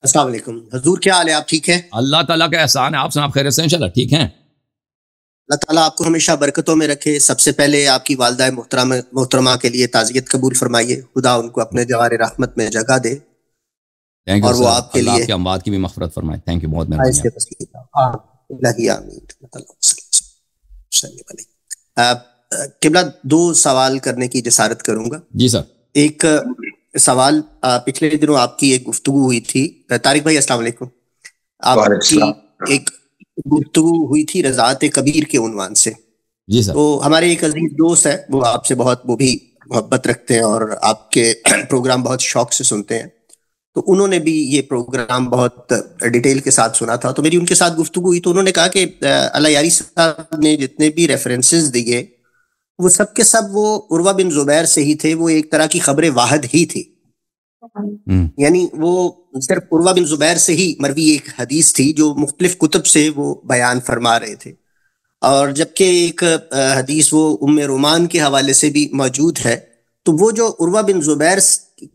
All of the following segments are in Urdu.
السلام علیکم حضور، کیا حال ہے؟ آپ ٹھیک ہیں؟ اللہ تعالیٰ کا احسان ہے. آپ سناب خیریت سے انشاءاللہ ٹھیک ہیں؟ اللہ تعالیٰ آپ کو ہمیشہ برکتوں میں رکھے. سب سے پہلے آپ کی والدہ محترمہ کے لیے تعزیت قبول فرمائیے. خدا ان کو اپنے جوار رحمت میں جگہ دے تھینک یو اور وہ سر. آپ کے اللہ لیے آپ کے اموات کی بھی مغفرت فرمائے. تھینک یو، بہت مہربانی. آہستہ وسیلہ الہی آمین. قبلہ دو سوال کرنے کی جسارت کروں گا. جی سر. ایک سوال، پچھلے دنوں آپ کی ایک گفتگو ہوئی تھی. طارق بھائی السلام علیکم. آپ کی ایک گفتگو ہوئی تھی رضاعت کبیر کے عنوان سے. جی سر. تو ہمارے ایک عزیز دوست ہے، وہ آپ سے بہت وہ بھی محبت رکھتے ہیں اور آپ کے پروگرام بہت شوق سے سنتے ہیں. تو انہوں نے بھی یہ پروگرام بہت ڈیٹیل کے ساتھ سنا تھا. تو میری ان کے ساتھ گفتگو ہوئی تو انہوں نے کہا کہ اللہ یاری صاحب نے جتنے بھی ریفرنسز دیے وہ سب کے سب وہ عروہ بن زبیر سے ہی تھے. وہ ایک طرح کی خبر واحد ہی تھی، یعنی وہ صرف عروہ بن زبیر سے ہی مروی ایک حدیث تھی جو مختلف کتب سے وہ بیان فرما رہے تھے. اور جبکہ ایک حدیث وہ ام رومان کے حوالے سے بھی موجود ہے. تو وہ جو عروہ بن زبیر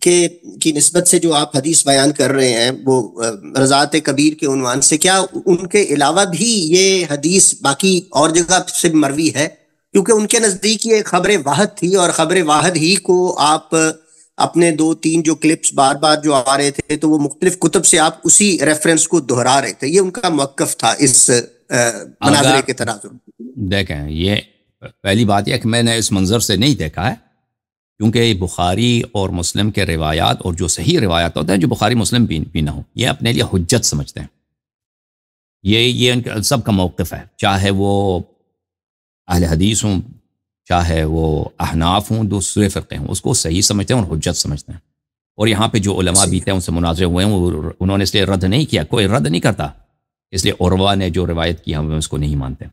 کی نسبت سے جو آپ حدیث بیان کر رہے ہیں وہ رضاعت کبیر کے عنوان سے، کیا ان کے علاوہ بھی یہ حدیث باقی اور جگہ سے مروی ہے؟ کیونکہ ان کے نزدیک یہ خبر واحد تھی اور خبر واحد ہی کو آپ اپنے دو تین جو کلپس بار بار جو آ رہے تھے تو وہ مختلف کتب سے آپ اسی ریفرنس کو دہرا رہے تھے. یہ ان کا موقف تھا اس مناظرے کے تناظر. دیکھیں، یہ پہلی بات یہ کہ میں نے اس منظر سے نہیں دیکھا ہے، کیونکہ بخاری اور مسلم کے روایات اور جو صحیح روایات ہوتے ہیں جو بخاری مسلم بھی نہ ہو، یہ اپنے لیے حجت سمجھتے ہیں. یہ ان کا سب کا موقف ہے، چاہے وہ اہل حدیث ہوں، چاہے وہ احناف ہوں، دوسرے فرقے ہوں، اس کو صحیح سمجھتے ہیں اور حجت سمجھتے ہیں. اور یہاں پہ جو علماء بھی تھے ان سے مناظرے ہوئے ہیں، انہوں نے اس لیے رد نہیں کیا. کوئی رد نہیں کرتا، اس لیے عروہ نے جو روایت کی ہم اس کو نہیں مانتے.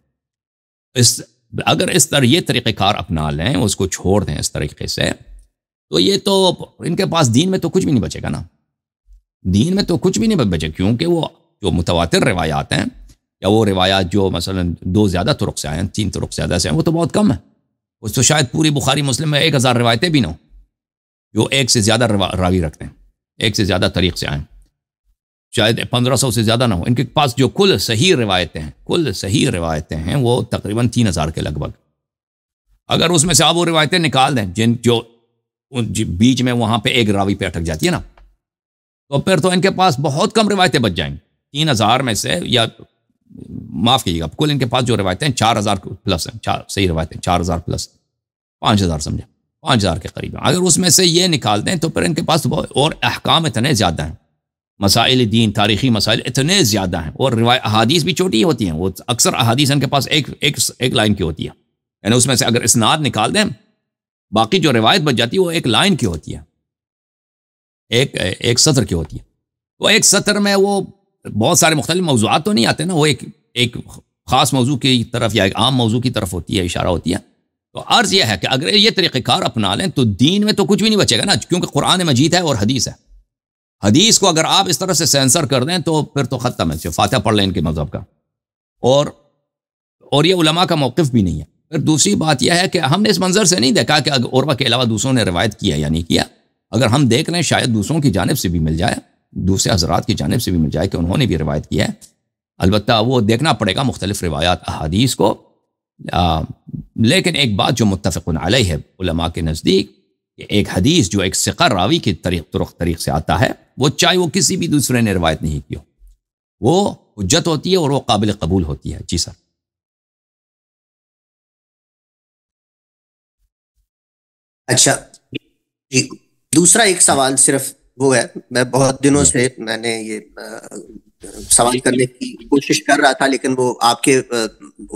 اگر اس طرح یہ طریقہ کار اپنا لیں، اس کو چھوڑ دیں اس طریقے سے، تو یہ تو ان کے پاس دین میں تو کچھ بھی نہیں بچے گا نا. دین میں تو کچھ بھی نہیں بچے، کیونکہ وہ جو متواتر روایات ہیں یا وہ روایات جو مثلا 2 زیادہ طرق سے آئے ہیں، 3 طرق سے زیادہ سے ہیں، وہ تو بہت کم ہے. اس تو شاید پوری بخاری مسلم میں 1000 روایتیں بھی نہ ہوں جو ایک سے زیادہ راوی رکھتے ہیں، ایک سے زیادہ طریق سے آئیں. شاید 1500 سے زیادہ نہ ہو. ان کے پاس جو کل صحیح روایتیں ہیں وہ تقریباً 3000 کے لگ بھگ. اگر اس میں سے آپ وہ روایتیں نکال دیں جو بیچ میں وہاں پہ ایک راوی پہ اٹک جاتی ہے نا، تو پھر تو ان کے پاس بہت کم روایتیں بچ جائیں گی. 3000 میں سے، یا معاف کیجیے گا، کل ان کے پاس جو روایتیں 4000 پلس ہیں، صحیح روایتیں 4000 پلس، 5000 سمجھیں، 5000 کے قریب ہیں. اگر اس میں سے یہ نکال دیں تو پھر ان کے پاس اور احکام اتنے زیادہ ہیں، مسائل دین، تاریخی مسائل اتنے زیادہ ہیں، اور احادیث بھی چھوٹی ہوتی ہیں. وہ اکثر احادیث ان کے پاس ایک لائن کی ہوتی ہے، یعنی اس میں سے اگر اسناد نکال دیں، باقی جو روایت بچ جاتی ہے وہ ایک لائن کی ہوتی ہے، ایک سطر کی ہوتی ہے. تو ایک سطر میں وہ بہت سارے مختلف موضوعات تو نہیں آتے نا، وہ ایک خاص موضوع کی طرف یا ایک عام موضوع کی طرف ہوتی ہے، اشارہ ہوتی ہے. تو عرض یہ ہے کہ اگر یہ طریقہ کار اپنا لیں تو دین میں تو کچھ بھی نہیں بچے گا نا، کیونکہ قرآن مجید ہے اور حدیث ہے. حدیث کو اگر آپ اس طرح سے سینسر کر دیں تو پھر تو ختم ہے. فاتحہ پڑھ لیں ان کے مذہب کا، اور یہ علماء کا موقف بھی نہیں ہے. پھر دوسری بات یہ ہے کہ ہم نے اس منظر سے نہیں دیکھا کہ عروہ کے علاوہ دوسروں نے روایت کیا یا نہیں کیا. اگر ہم دیکھ لیں شاید دوسروں کی جانب سے بھی مل جائے، دوسرے حضرات کی جانب سے بھی مل جائے کہ انہوں نے بھی روایت کیا ہے. البتہ وہ دیکھنا پڑے گا مختلف روایات احادیث کو. لیکن ایک بات جو متفق علیہ ہے علماء کے نزدیک، کہ ایک حدیث جو ایک ثقہ راوی کی طریق سے آتا ہے، وہ چاہے وہ کسی بھی دوسرے نے روایت نہیں کی ہو، وہ حجت ہوتی ہے اور وہ قابل قبول ہوتی ہے. جی سر. اچھا جی، دوسرا ایک سوال صرف وہ ہے، میں بہت دنوں سے میں نے یہ سوال کرنے کی کوشش کر رہا تھا، لیکن وہ آپ کے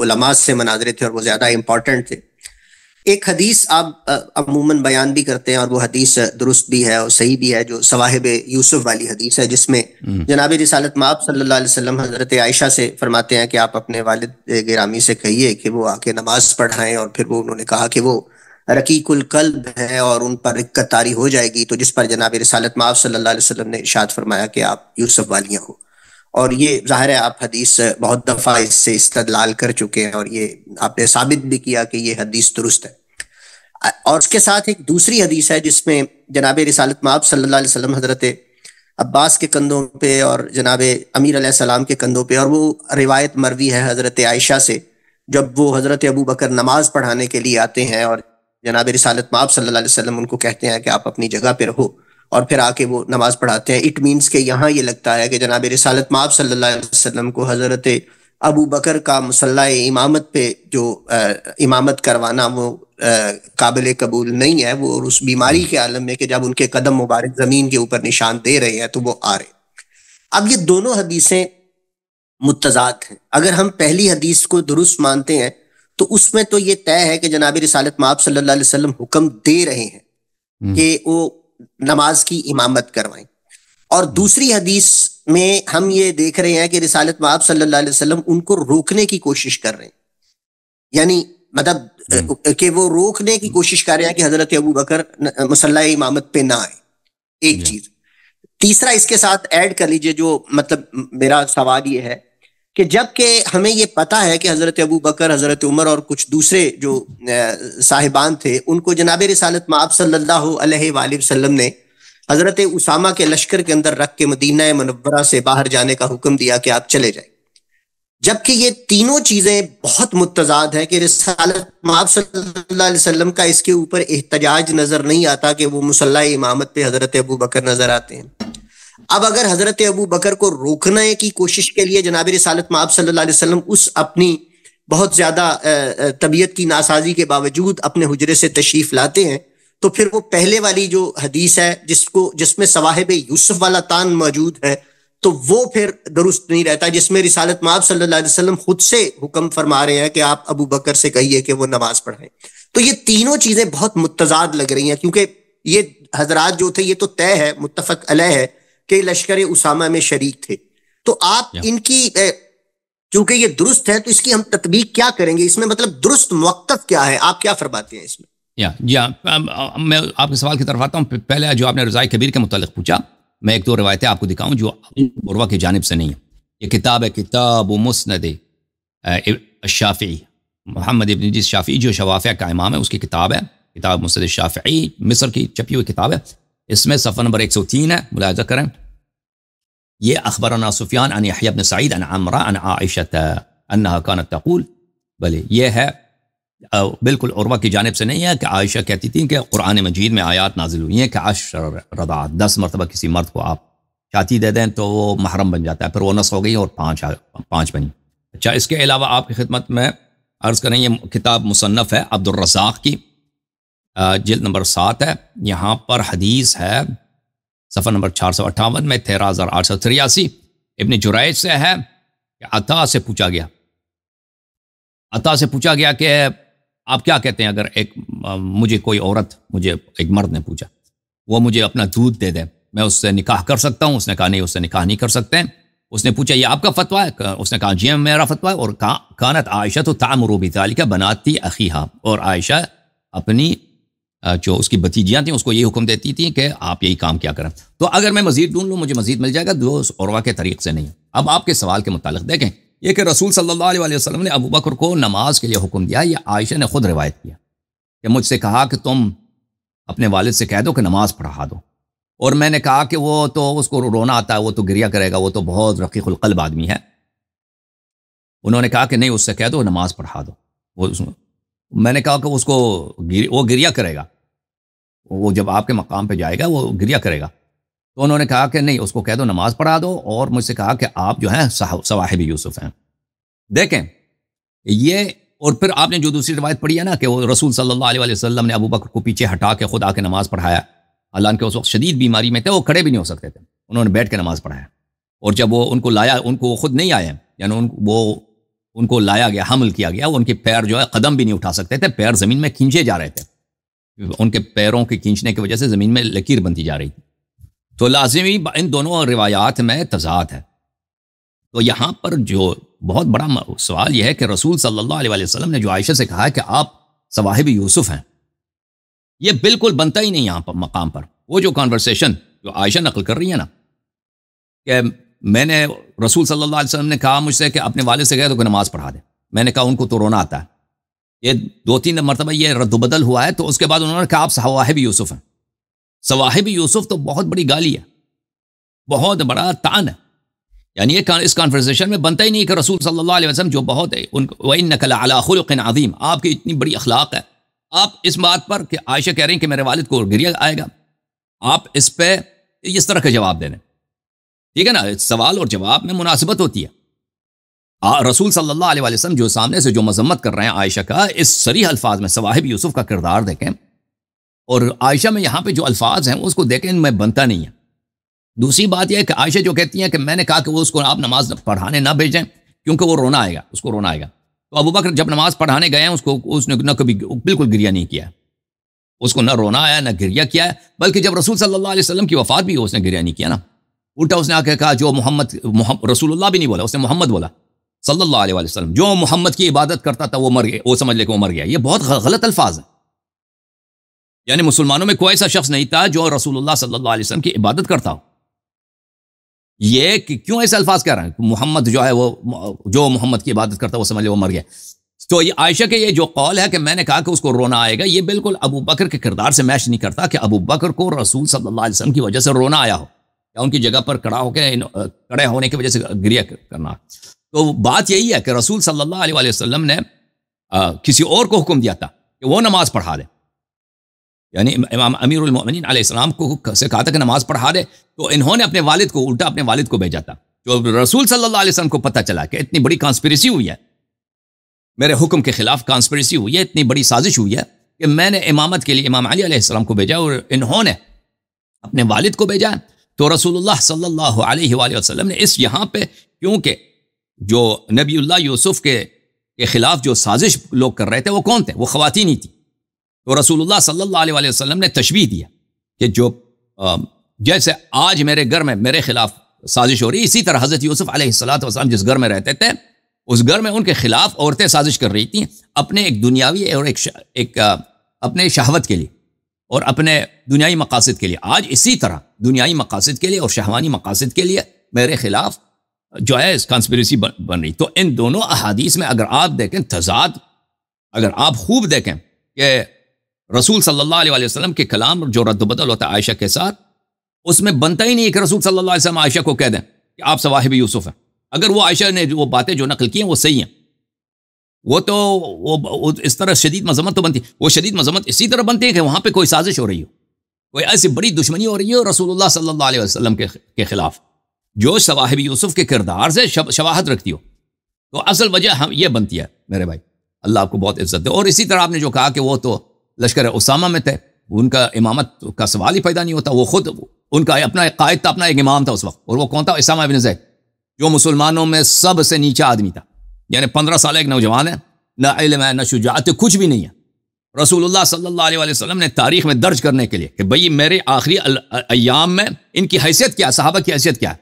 علماء سے مناظرے تھے اور وہ زیادہ امپورٹنٹ تھے. ایک حدیث آپ عموماً بیان بھی کرتے ہیں اور وہ حدیث درست بھی ہے اور صحیح بھی ہے، جو صواہب یوسف والی حدیث ہے، جس میں جناب رسالت مآب صلی اللہ علیہ وسلم حضرت عائشہ سے فرماتے ہیں کہ آپ اپنے والد گرامی سے کہیے کہ وہ آ کے نماز پڑھائیں. اور پھر وہ انہوں نے کہا کہ وہ رقیق القلب ہے اور ان پر رقت طاری ہو جائے گی. تو جس پر جناب رسالت مآب صلی اللہ علیہ وسلم نے ارشاد فرمایا کہ آپ یوسف والیاں ہو. اور یہ ظاہر ہے آپ حدیث بہت دفعہ اس سے استدلال کر چکے ہیں اور یہ آپ نے ثابت بھی کیا کہ یہ حدیث درست ہے. اور اس کے ساتھ ایک دوسری حدیث ہے جس میں جناب رسالت مآب صلی اللہ علیہ وسلم حضرت عباس کے کندھوں پہ اور جناب امیر علیہ السلام کے کندھوں پہ. اور وہ روایت مروی ہے حضرت عائشہ سے، جب وہ حضرت ابو بکر نماز پڑھانے کے لیے آتے ہیں اور جناب رسالت مآب صلی اللہ علیہ وسلم ان کو کہتے ہیں کہ آپ اپنی جگہ پہ رہو، اور پھر آ کے وہ نماز پڑھاتے ہیں. اٹ مینس کہ یہاں یہ لگتا ہے کہ جناب رسالت مآب صلی اللہ علیہ وسلم کو حضرت ابو بکر کا مصلی امامت پہ جو امامت کروانا وہ قابل قبول نہیں ہے. وہ اس بیماری کے عالم میں کہ جب ان کے قدم مبارک زمین کے اوپر نشان دے رہے ہیں تو وہ آ رہے. اب یہ دونوں حدیثیں متضاد ہیں. اگر ہم پہلی حدیث کو درست مانتے ہیں تو اس میں تو یہ طے ہے کہ جناب رسالت مآب صلی اللہ علیہ وسلم حکم دے رہے ہیں کہ وہ نماز کی امامت کروائیں. اور دوسری حدیث میں ہم یہ دیکھ رہے ہیں کہ رسالت مآب صلی اللہ علیہ وسلم ان کو روکنے کی کوشش کر رہے ہیں. یعنی مطلب کہ وہ روکنے کی کوشش کر رہے ہیں کہ حضرت ابو بکر مصلی امامت پہ نہ آئے. ایک چیز. تیسرا اس کے ساتھ ایڈ کر لیجئے، جو مطلب میرا سوال یہ ہے کہ جب کہ ہمیں یہ پتا ہے کہ حضرت ابو بکر، حضرت عمر اور کچھ دوسرے جو صاحبان تھے ان کو جناب رسالت مآب صلی اللہ علیہ وآلہ وسلم نے حضرت اسامہ کے لشکر کے اندر رکھ کے مدینہ منورہ سے باہر جانے کا حکم دیا کہ آپ چلے جائیں، جبکہ یہ تینوں چیزیں بہت متضاد ہیں کہ رسالت مآب صلی اللہ علیہ وسلم کا اس کے اوپر احتجاج نظر نہیں آتا کہ وہ مصلی امامت پہ حضرت ابو بکر نظر آتے ہیں. اب اگر حضرت ابو بکر کو روکنے کی کوشش کے لیے جناب رسالت مآب صلی اللہ علیہ وسلم اس اپنی بہت زیادہ طبیعت کی ناسازی کے باوجود اپنے حجرے سے تشریف لاتے ہیں، تو پھر وہ پہلے والی جو حدیث ہے جس میں صواحب یوسف والا تان موجود ہے تو وہ پھر درست نہیں رہتا، جس میں رسالت مآب صلی اللہ علیہ وسلم خود سے حکم فرما رہے ہیں کہ آپ ابو بکر سے کہیے کہ وہ نماز پڑھائیں. تو یہ تینوں چیزیں بہت متضاد لگ رہی ہیں، کیونکہ یہ حضرات جو تھے یہ تو طے ہے، متفق علیہ ہے کہ لشکر اسامہ میں شریک تھے. تو آپ ان کی چونکہ یہ درست ہے تو اس کی ہم تطبیق کیا کریں گے؟ اس میں مطلب درست موقف کیا ہے؟ آپ کیا فرماتے ہیں اس میں؟ میں آپ کے سوال کی طرف آتا ہوں. پہلے جو آپ نے رضائے کبیر کے متعلق پوچھا، میں ایک دو روایتیں آپ کو دکھاؤں جو عروہ کی جانب سے نہیں ہے. یہ کتاب ہے کتاب مسند الشافعی، محمد ابن ادریس شافعی جو شوافع کا امام ہے، اس کی کتاب ہے کتاب مسند الشافعی، مصر کی چھپی ہوئی کتاب ہے. اس میں صفحہ نمبر 103 ہے، ملاحظہ کریں. یہ اخبرنا سفیان عن یحیی بن سعید عن عمرہ عن عائشہ انہا کانت تقول، بلے یہ ہے بالکل عروہ کی جانب سے نہیں ہے کہ عائشہ کہتی تھیں کہ قرآن مجید میں آیات نازل ہوئی ہیں کہ 10 رضاعات، 10 مرتبہ کسی مرد کو آپ شادی دے دیں تو وہ محرم بن جاتا ہے، پھر وہ نص ہو گئی اور 5 بنی. اچھا، اس کے علاوہ آپ کی خدمت میں عرض کریں یہ کتاب مصنف ہے عبد الرزاق کی، جلد نمبر 7 ہے. یہاں پر حدیث ہے صفحہ نمبر 458 میں 13883 ابن جریج سے ہے کہ عطا سے پوچھا گیا کہ آپ کیا کہتے ہیں اگر مجھے کوئی عورت، مجھے ایک مرد نے پوچھا، وہ مجھے اپنا دودھ دے دے، میں اس سے نکاح کر سکتا ہوں؟ اس نے کہا نہیں، اس سے نکاح نہیں کر سکتے. اس نے پوچھا یہ آپ کا فتویٰ ہے؟ اس نے کہا جی میرا فتویٰ ہے. اور کانت عائشہ تو تعمر بذالک بناتی اخیہا، اور عائشہ اپنی جو اس کی بھتیجیاں تھیں اس کو یہ حکم دیتی تھیں کہ آپ یہی کام کیا کریں. تو اگر میں مزید ڈھونڈ لوں مجھے مزید مل جائے گا، جو عروہ کے طریق سے نہیں. اب آپ کے سوال کے متعلق دیکھیں، یہ کہ رسول صلی اللہ علیہ وسلم نے ابو بکر کو نماز کے لیے حکم دیا، یہ عائشہ نے خود روایت کیا کہ مجھ سے کہا کہ تم اپنے والد سے کہہ دو کہ نماز پڑھا دو، اور میں نے کہا کہ وہ تو اس کو رونا آتا ہے، وہ تو گریہ کرے گا، وہ تو بہت رقیق القلب آدمی ہے. انہوں نے کہا کہ نہیں، اس سے کہہ دو نماز پڑھا دو. میں نے کہا کہ اس کو وہ گریہ کرے گا، وہ جب آپ کے مقام پہ جائے گا وہ گریہ کرے گا. تو انہوں نے کہا کہ نہیں، اس کو کہہ دو نماز پڑھا دو، اور مجھ سے کہا کہ آپ جو ہیں صواحب یوسف ہیں. دیکھیں یہ، اور پھر آپ نے جو دوسری روایت پڑھی ہے نا کہ وہ رسول صلی اللہ علیہ وسلم نے ابو بکر کو پیچھے ہٹا کے خود آ کے نماز پڑھایا، حالانکہ اس وقت شدید بیماری میں تھے، وہ کھڑے بھی نہیں ہو سکتے تھے، انہوں نے بیٹھ کے نماز پڑھایا. اور جب وہ ان کو لایا، ان کو خود نہیں آئے، یعنی ان کو لایا گیا، حمل کیا گیا، ان کے پیر جو ہے قدم بھی نہیں اٹھا سکتے تھے، پیر زمین میں کھینچے جا رہے تھے، ان کے پیروں کے کھینچنے کی وجہ سے زمین میں لکیر بنتی جا رہی تھی. تو لازمی ان دونوں روایات میں تضاد ہے. تو یہاں پر جو بہت بڑا سوال یہ ہے کہ رسول صلی اللہ علیہ وسلم نے جو عائشہ سے کہا ہے کہ آپ صواحب یوسف ہیں، یہ بالکل بنتا ہی نہیں یہاں پر مقام پر. وہ جو کانورسیشن جو عائشہ نقل کر رہی ہے نا کہ میں نے رسول صلی اللہ علیہ وسلم نے کہا مجھ سے کہ اپنے والد سے کہہ دو کہ نماز پڑھا دے، میں نے کہا ان کو تو رونا آتا ہے، یہ 2-3 مرتبہ یہ رد و بدل ہوا ہے. تو اس کے بعد انہوں نے کہا آپ صواحب یوسف ہیں. صواحب یوسف تو بہت بڑی گالی ہے. بہت بڑا طعن ہے. یعنی یہ اس کانورسیشن میں بنتا ہی نہیں کہ رسول صلی اللہ علیہ وسلم جو بہت ہے وَإِنَّكَ لَعَلَىٰ خُلُقٍ عَظِيمٍ، آپ کی اتنی بڑی اخلاق ہے، آپ اس بات پر کہ عائشہ کہہ رہی ہیں کہ میرے والد کو گریہ آئے گا، آپ اس پہ اس طرح کا جواب دے رہے ہیں. ٹھیک ہے نا، سوال اور جواب میں مناسبت ہوتی ہے. رسول صلی اللہ علیہ وسلم جو سامنے سے جو مذمت کر رہے ہیں عائشہ کا، اس صریح الفاظ میں صواحب یوسف کا کردار دیکھیں، اور عائشہ میں یہاں پہ جو الفاظ ہیں اس کو دیکھیں، ان میں بنتا نہیں ہے. دوسری بات یہ ہے کہ عائشہ جو کہتی ہیں کہ میں نے کہا کہ وہ اس کو آپ نماز پڑھانے نہ بھیجیں کیونکہ وہ رونا آئے گا، اس کو رونا آئے گا. تو ابو بکر جب نماز پڑھانے گئے ہیں اس نے نہ کبھی بالکل گریہ نہیں کیا، اس کو نہ رونا آیا نہ گریہ کیا ہے، بلکہ جب رسول صلی اللہ علیہ وسلم کی وفات بھی اس نے گریہ نہیں کیا نا. الٹا اس نے آ کے کہا جو محمد رسول اللہ بھی نہیں بولا، اس نے محمد بولا صلی اللہ علیہ وسلم، جو محمد کی عبادت کرتا تھا وہ مر گیا، وہ سمجھ لے کہ وہ مر گیا. یہ بہت غلط الفاظ ہیں. یعنی مسلمانوں میں کوئی ایسا شخص نہیں تھا جو رسول اللہ صلی اللہ علیہ وسلم کی عبادت کرتا ہو. یہ کہ کیوں ایسے الفاظ کہہ رہے ہیں؟ محمد جو ہے وہ جو محمد کی عبادت کرتا ہے وہ سمجھ لے وہ مر گیا. تو یہ عائشہ کے یہ جو قول ہے کہ میں نے کہا کہ اس کو رونا آئے گا، یہ بالکل ابو بکر کے کردار سے میچ نہیں کرتا کہ ابو بکر کو رسول صلی اللہ علیہ وسلم کی وجہ سے رونا آیا ہو یا ان کی جگہ پر کڑے ہونے کی وجہ سے گریہ کرنا. تو بات یہی ہے کہ رسول صلی اللہ علیہ وسلم نے کسی اور کو حکم دیا تھا کہ وہ نماز پڑھا دے. یعنی امام امیر المؤمنین علیہ السلام کو سے کہا تھا کہ نماز پڑھا دے، تو انہوں نے اپنے والد کو الٹا اپنے والد کو بھیجا تھا. جو رسول صلی اللہ علیہ وسلم کو پتہ چلا کہ اتنی بڑی کانسپریسی ہوئی ہے، میرے حکم کے خلاف کانسپریسی ہوئی ہے، اتنی بڑی سازش ہوئی ہے کہ میں نے امامت کے لیے امام علی علیہ السلام کو بھیجا اور انہوں نے اپنے والد کو بھیجا. تو رسول اللہ صلی اللہ علیہ وآلہ وسلم نے اس یہاں پہ کیونکہ جو نبی اللہ یوسف کے خلاف جو سازش لوگ کر رہے تھے وہ کون تھے؟ وہ خواتین ہی تھی. تو رسول اللہ صلی اللہ علیہ وآلہ وسلم نے تشبیہ دیا کہ جو جیسے آج میرے گھر میں میرے خلاف سازش ہو رہی ہے، اسی طرح حضرت یوسف علیہ السلام جس گھر میں رہتے تھے اس گھر میں ان کے خلاف عورتیں سازش کر رہی تھیں اپنے ایک دنیاوی اور ایک اپنے شہوت کے لیے اور اپنے دنیائی مقاصد کے لیے. آج اسی طرح دنیائی مقاصد کے لیے اور شہوانی مقاصد کے لیے میرے خلاف جو ہے کانسپریسی بن رہی. تو ان دونوں احادیث میں اگر آپ دیکھیں تضاد، اگر آپ خوب دیکھیں کہ رسول صلی اللہ علیہ وسلم کے کلام جو رد و بدل ہوتا ہے عائشہ کے ساتھ، اس میں بنتا ہی نہیں کہ رسول صلی اللہ علیہ وسلم عائشہ کو کہہ دیں کہ آپ صواحب یوسف ہیں. اگر وہ عائشہ نے وہ باتیں جو نقل کی ہیں وہ صحیح ہیں، وہ تو وہ اس طرح شدید مذمت تو بنتی، وہ شدید مذمت اسی طرح بنتی ہے کہ وہاں پہ کوئی سازش ہو رہی ہو، کوئی ایسی بڑی دشمنی ہو رہی ہو رسول اللہ صلی اللہ علیہ وسلم کے خلاف جو صواحب یوسف کے کردار سے شواہد رکھتی ہو. تو اصل وجہ ہم یہ بنتی ہے میرے بھائی، اللہ آپ کو بہت عزت دے. اور اسی طرح آپ نے جو کہا کہ وہ تو لشکر اسامہ میں تھے، ان کا امامت کا سوال ہی پیدا نہیں ہوتا، وہ خود ان کا اپنا ایک قائد تھا، اپنا ایک امام تھا اس وقت، اور وہ کون تھا؟ اسامہ ابن زید، جو مسلمانوں میں سب سے نیچا آدمی تھا. یعنی 15 سال ایک نوجوان ہے، نہ علم ہے نہ شجاعت، کچھ بھی نہیں ہے. رسول اللہ صلی اللہ علیہ وسلم نے تاریخ میں درج کرنے کے لیے کہ بھئی میرے آخری ایام میں ان کی حیثیت کیا ہے، صحابہ کی حیثیت کیا ہے،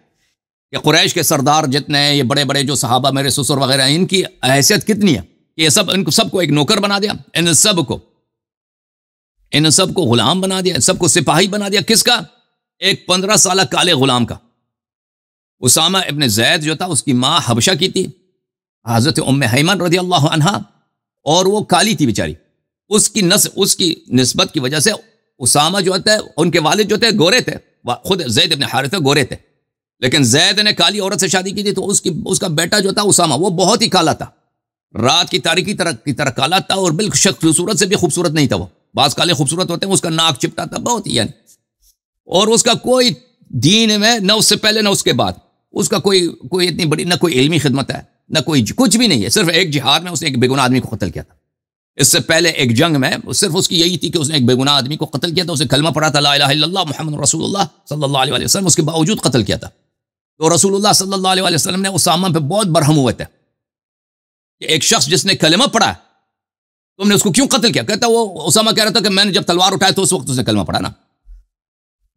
کہ قریش کے سردار جتنے ہیں، یہ بڑے بڑے جو صحابہ میرے سسر وغیرہ ہیں، ان کی حیثیت کتنی ہے، یہ ان کو سب کو ایک نوکر بنا دیا، ان سب کو غلام بنا دیا، سب کو سپاہی بنا دیا. کس کا؟ ایک 15 سالہ کالے غلام کا. اسامہ ابن زید جو تھا اس کی ماں حبشہ کی تھی، حضرت ام حیمن رضی اللہ عنہا، اور وہ کالی تھی بیچاری. اس کی نسبت کی وجہ سے اسامہ جو تھے، ان کے والد جو تھے گورے تھے، خود زید ابن حارثہ گورے تھے، لیکن زید نے کالی عورت سے شادی کی تھی، تو اس کا بیٹا جو تھا اسامہ وہ بہت ہی کالا تھا، رات کی تاریکی کی طرح کالا تھا، اور بالکل شکل صورت سے بھی خوبصورت نہیں تھا. وہ بعض کالے خوبصورت ہوتے ہیں، اس کا ناک چپٹا تھا بہت ہی، یعنی اور اس کا کوئی دین میں نہ اس سے پہلے نہ اس کے بعد اس کا کوئی اتنی بڑی نہ کوئی علمی خدمت ہے نہ کوئی کچھ بھی نہیں ہے. صرف ایک جہاد میں اس نے ایک بے گناہ آدمی کو قتل کیا تھا. اس سے پہلے ایک جنگ میں صرف اس کی یہی تھی کہ اس نے ایک بے گناہ آدمی کو قتل کیا تھا، اسے کلمہ پڑھا تھا لا الہ الا اللہ محمد رسول اللہ صلی اللہ علیہ وسلم، اس کے باوجود قتل کیا تھا. تو رسول اللہ صلی اللہ علیہ وسلم نے اسامہ پہ بہت برہم ہوئے تھے کہ ایک شخص جس نے کلمہ پڑھا تم نے اس کو کیوں قتل کیا؟ کہتا وہ اسامہ کہہ رہا تھا کہ میں نے جب تلوار اٹھایا تو اس وقت اس نے کلمہ پڑھا نا.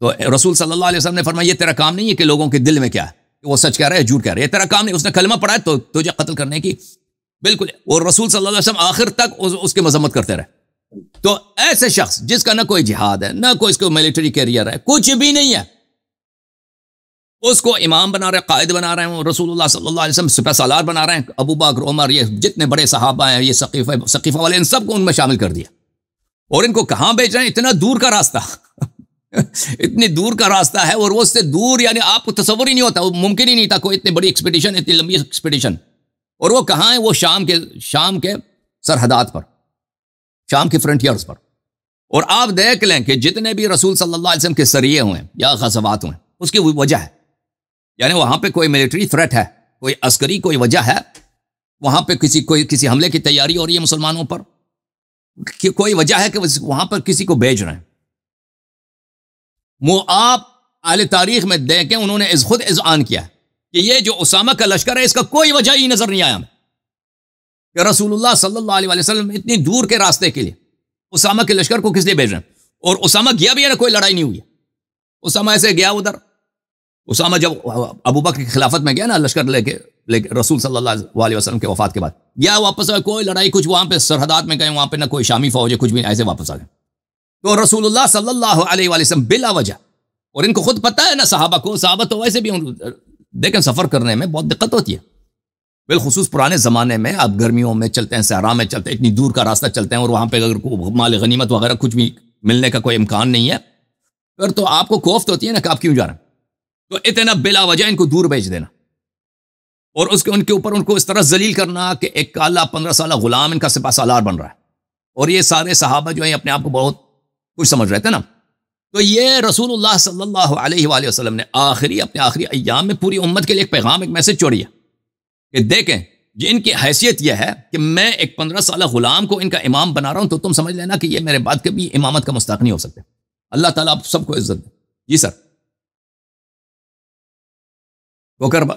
تو رسول صلی اللہ علیہ وسلم نے فرمایا یہ تیرا کام نہیں ہے کہ لوگوں کے دل میں کیا ہے کہ وہ سچ کہہ رہا ہے جھوٹ کہہ رہا ہے، یہ تیرا کام نہیں. اس نے کلمہ پڑھا ہے تو تجھے قتل کرنے کی بالکل. اور رسول صلی اللہ علیہ وسلم آخر تک اس کے مذمت کرتے رہے. تو ایسے شخص جس کا نہ کوئی جہاد ہے نہ کوئی اس کو ملٹری کیریئر ہے، کچھ بھی نہیں ہے، اس کو امام بنا رہے ہیں، قائد بنا رہے ہیں، رسول اللہ صلی اللہ علیہ وسلم سپہ سالار بنا رہے ہیں، ابو بکر عمر یہ جتنے بڑے صحابہ ہیں، یہ ثقیفہ والے، ان سب کو ان میں شامل کر دیا. اور ان کو کہاں بھیج رہے ہیں؟ اتنا دور کا راستہ اتنی دور کا راستہ ہے، اور وہ اس سے دور، یعنی آپ کو تصور ہی نہیں ہوتا، وہ ممکن ہی نہیں تھا کوئی اتنی بڑی ایکسپیڈیشن، اتنی لمبی ایکسپیڈیشن. اور وہ کہاں ہے؟ وہ شام کے سرحدات پر، شام کے فرنٹیئرز پر. اور آپ دیکھ لیں کہ جتنے بھی رسول صلی اللہ علیہ وسلم کے سریے ہوئے یا غزوات ہوئے، اس کی وجہ ہے، یعنی وہاں پہ کوئی ملٹری تھریٹ ہے، کوئی عسکری کوئی وجہ ہے، وہاں پہ کسی حملے کی تیاری ہو رہی ہے مسلمانوں پر، کوئی وجہ ہے کہ وہاں پر کسی کو بھیج رہے ہیں. وہ آپ اہل تاریخ میں دیکھیں، انہوں نے خود اذعان کیا کہ یہ جو اسامہ کا لشکر ہے، اس کا کوئی وجہ ہی نظر نہیں آیا ہمیں کہ رسول اللہ صلی اللہ علیہ وسلم اتنی دور کے راستے کے لیے اسامہ کے لشکر کو کس لیے بھیج رہے ہیں. اور اسامہ گیا بھی ہے نا، کوئی لڑائی نہیں ہوئی. اسامہ ایسے گیا ادھر. اسامہ جب ابو بکر کی خلافت میں گیا نا لشکر لے کے رسول صلی اللہ علیہ وسلم کے وفات کے بعد گیا واپس آئے، کوئی لڑائی کچھ، وہاں پہ سرحدات میں گئے، وہاں پہ نہ کوئی شامی فوج ہے، کچھ بھی ایسے واپس آ گئے. تو رسول اللہ صلی اللہ علیہ وسلم بلا وجہ، اور ان کو خود پتہ ہے نا صحابہ تو ویسے بھی دیکھیں سفر کرنے میں بہت دقت ہوتی ہے، بالخصوص پرانے زمانے میں. آپ گرمیوں میں چلتے ہیں، صحرا میں چلتے ہیں، اتنی دور کا راستہ چلتے ہیں، اور وہاں پہ اگر مال غنیمت وغیرہ کچھ بھی ملنے کا کوئی امکان نہیں ہے، پھر تو آپ کو کوفت ہوتی ہے نا کہ آپ کیوں جا رہے ہیں. تو اتنا بلا وجہ ان کو دور بھیج دینا، اور ان کے اوپر ان کو اس طرح ذلیل کرنا کہ ایک کالا 15 سالہ غلام ان کا سپہ سالار بن رہا ہے. اور یہ سارے صحابہ جو ہیں اپنے آپ کو بہت کچھ سمجھ رہے تھے نا. تو یہ رسول اللہ صلی اللہ علیہ وآلہ وسلم نے اپنے آخری ایام میں پوری امت کے لیے ایک پیغام، ایک میسج چھوڑی ہے کہ دیکھیں جی، ان کی حیثیت یہ ہے کہ میں ایک 15 سالہ غلام کو ان کا امام بنا رہا ہوں، تو تم سمجھ لینا کہ یہ میرے بعد کبھی امامت کا مستحق نہیں ہو سکتے. اللہ تعالیٰ آپ سب کو عزت دے. جی سر.